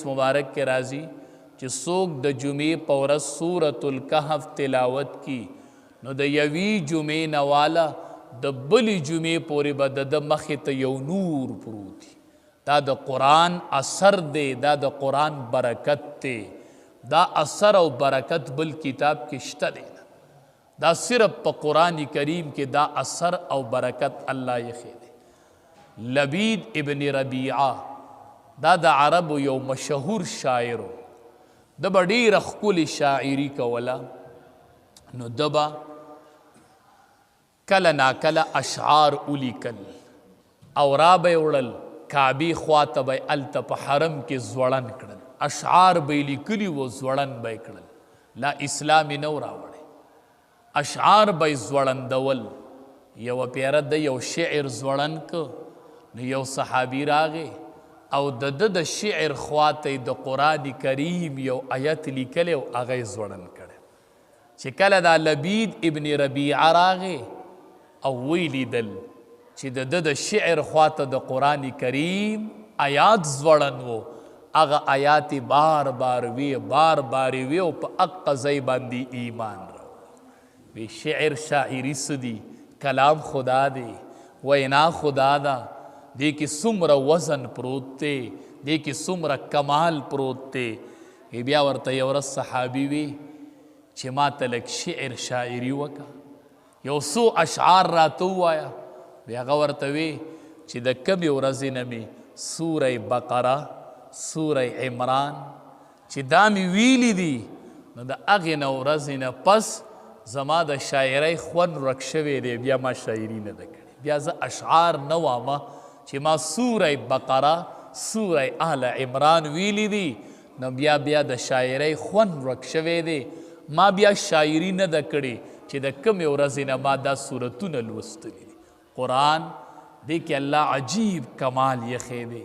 حدیث مبارک کې راځي چې څوک د جمعې په ورځ سورة الکهف تلاوت کی نو د یوې جمعې نه والا د بلې جمعې پورې به د ده مخې ته یو نور پروت وي. دا د قرآن اثر دی، دا د قرآن برکت دی. دا اثر او برکت بل کتاب کې شته دی. دا صرف په قرآن کریم کې دا اثر او برکت الله یې دی. لبید ابن ربیعه دا د عربو یو مشهور شاعر و. د به ډېره ښکلې شاعري کوله. نو د به کله ناکله اشعار ولیکل او را به یې وړل کعبې خواته به یې هلته په حرم کې ځوړن کړل. اشعار به یې لیکلي وو، ځوړن به یې کړل. لا اسلام یې نه و راوړی. اشعار به یې ځوړندول. یوه پیره د یو شعر ځوړن که نو یو صحابي راغی او د ده د شعر خواته د قرآن کریم یو آیت لیکلی او هغه یې ځوړن کړی. چې کله دا لبید ابن ربیعه راغی او وی لیدل چې د ده د شعر خواته د قرآن کریم آیات ځوړن و، هغه آیات یې بار بار وی بار بار وی او په هغه ځای باندې ایمان راوړ. وی شعر شاعري څه دي؟ کلام خدا دی، وینا خدا ده. دې کې څومره وزن پروت دی، دې کې څومره کمال پروت دی. بیا ورته یو ورځ صحابي وی چې ما ته لږ شعر شاعري وکړه، یو څو اشعار راته ووایه. بیا هغه ورته وی چې د کمې ورځې نه مې سوره بقره، سوره عمران چې دا مې ویلي دي، نو د هغې نه ورځې نه پس زما د شاعرۍ خوند ورک شوی دی، بیا ما شاعري نه ده کړې. بیا زه اشعار نه وامه چې ما سوره بقره، سوره آل عمران ویلی دي، نو بیا د شاعرۍ خوند ورک شوی دی. ما بیا شاعري نه ده کړې چې د کمې ورځې نه ما دا صورتونه لوستلي دي. قرآن دې کې الله عجیب کمال یخی دی،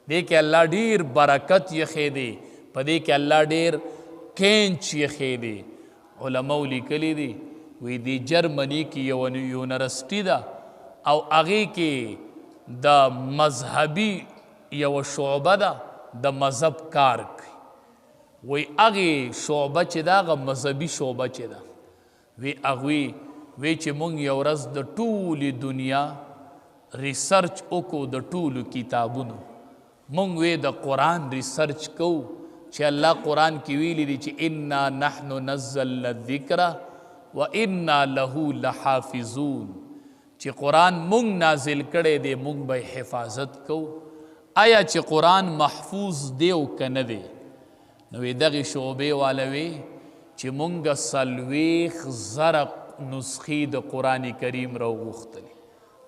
دې کې الله ډېر برکت یخی دی، په دې کې الله ډېر کینچ یخی دی. علماء لیکلی دي وی دی جرمني کې یو یونیورسټي ده او هغې کې د مذهبي یو شعبه ده، د مذهب کار کوي. وی هغې شعبه چې ده هغه مذهبي شعبه چې ده، وی هغوی وی چې مونږ یو ورځ د ټولې دنیا ریسرچ وکړو، د ټولو کتابونو مونږ وی د قرآن ریسرچ کوو چې الله قرآن کې ویلی دی چې انا نحن نزلنا الذکر و انا له لحافظون، چې قرآن مونږ نازل کړی دی، مونږ به حفاظت کوو. آیا چې قرآن محفوظ دی او که نه دی؟ نو دغې شعبې والا وی چې مونږ 40,000 نسخې د قرآن کریم راوغوښتلې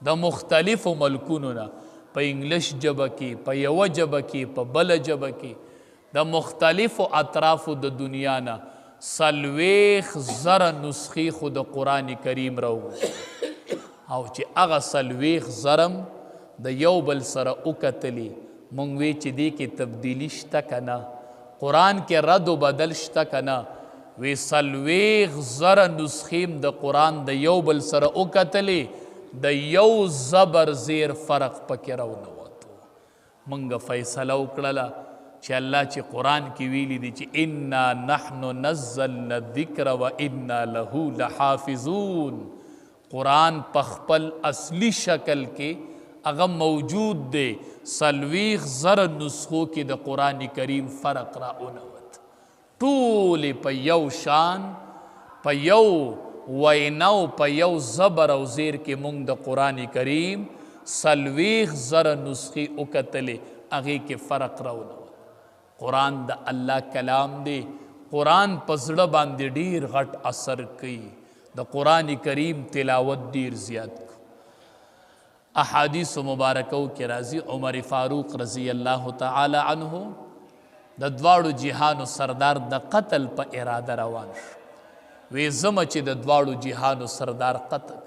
د مختلفو ملکونو نه، په انګلیش ژبه کې، په یوه ژبه کې، په بله ژبه کې، د مختلفو اطرافو د دنیا نه 40,000 نسخې خو د قرآن کریم راوغوښتلې. او چې هغه 40,000 د یو بل سره وکتلي، مونږ وی چې دې کې تبدیلي شته که نه، قرآن کې رد و بدل شته که نه؟ وی 40,000 نسخې د قرآن د یو بل سره وکتلې، د یو زبر زیر فرق پکې راونوتو. مونږ فیصله وکړله چې الله چې قرآن کې ویلي دي چې انا نحن نزلنا الذکر و انا له لحافظون، قرآن په خپل اصلي شکل کې هغه موجود دی. 40,000 نسخو کې د قرآن کریم فرق راونوت، ټولې په یو شان، په یو وینا او په یو زبر او زیر کې مونږ د قرآن کریم 40,000 نسخې وکتلې، هغې کې فرق راونوت. قرآن د الله کلام دی، قرآن په زړه باندې ډېر غټ اثر کوي. د قرآن کریم تلاوت ډېر زیات کو. احادیث مبارکو کې راځي عمر فاروق رضی الله تعالی عنه د دواړو جهانو سردار د قتل په اراده روان شو. وی زمه چې د دواړو جهانو سردار قتل،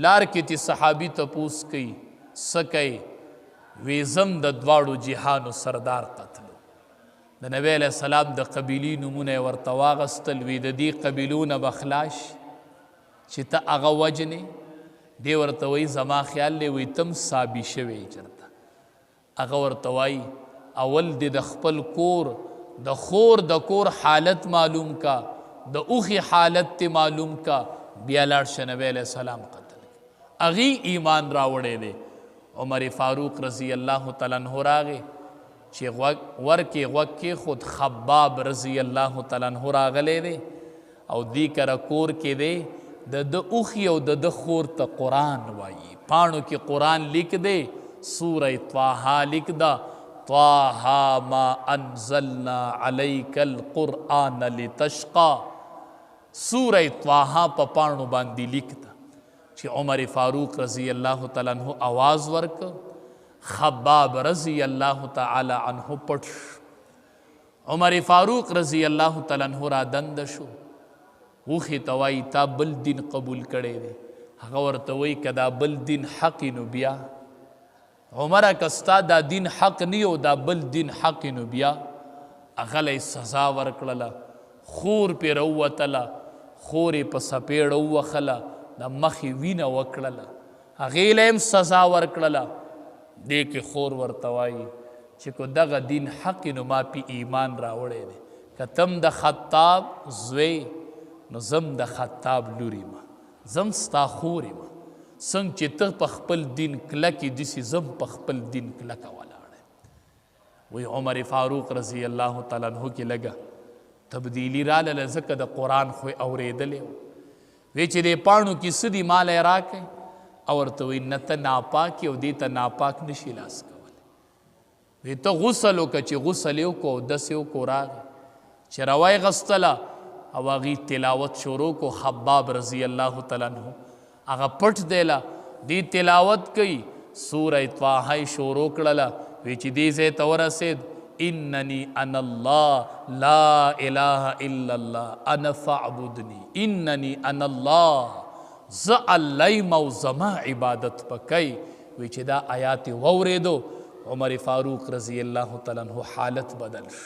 لار کې چې صحابي تپوس کوي څه کوي؟ وی زم د دواړو جهانو سردار قتل. د نبی علیہ السلام د قبیلې نومونه یې ورته واغستل. وی د دې قبیلو نه به خلاص چې ته هغه وجنې؟ دی ورته وایي زما خیال دی وی تم صابي شوی چېرته. هغه ورته وایي اول دې د خپل کور د خور د کور حالت معلوم کا، د اوخي حالت تی معلوم کا، بیا لاړ شه نبی علیہ السلام قتل. اغي ایمان راوړی دی. عمر فاروق رضی الله تعالی عنہ راغی چې ورکې غوږ کې خود خباب رضی الله تعالی عنہ راغلی دی او دی کره کور کې دی د اوخي او د خور ته قرآن وایي. پاڼو کې قرآن لیک دی، سورہ طه لیک دا، طه ما انزلنا علیک القرآن لتشقى. سورہ طه په پاڼو باندې لیک دا چې عمر فاروق رضی الله تعالی عنہ آواز ورک، خباب رضی الله تعالی عنہ پټ. عمر فاروق رضی الله تعالی عنہ را دند شو. وخی توای تا بل دین قبول کړي دی. هغه ورته وی کدا بل دین حق نو بیا عمره کستا دا دین حق نیو دا بل دین حق نو بیا. اغلی سزا ورکړله، خور پی روتله، خورې په سپیړه ووخله، د مخې وینه وکړله، هغې له هم سزا ورکړله. دې کې خور ورته وایي چې کو دغه دین حق نو ما پی ایمان راوړی دی. که تم د خطاب زوی نو زم د خطاب لوري ما، زم ستا خورې ما. څنګه چې ته په خپل دین کلکې داسې زم په خپل دین کلکه ولاړی. وی عمر فاروق رضی الله تعالی عنہ کې لګه تبدیلی راله، ځکه د قرآن خو یې اورېدلی و. وی چې دې پاڼو کې څه دي ما له یې راکئ، او ورته وی نه ته ناپاک یې او دې ته ناپاک نشي لاس کولی. وی ته غسل وکړه، چې غسل یې وکړو اودس یې وکړو، راغی چې روا یې غستله او هغې تلاوت شروع کو. خباب رضی الله تعالی عنہ هغه پټ دیله، دی تلاوت کوي، سورہ طه یې شروع کړله. وی چې دې ځای ته ورسېد، اننی انا الله لا اله الا الله انا فاعبدنی اننی انا الله، زه الله یم او زما عبادت پکئ. وی چې دا آیات یې واورېدو، عمر فاروق رضی الله تعالی عنہ حالت بدل شو.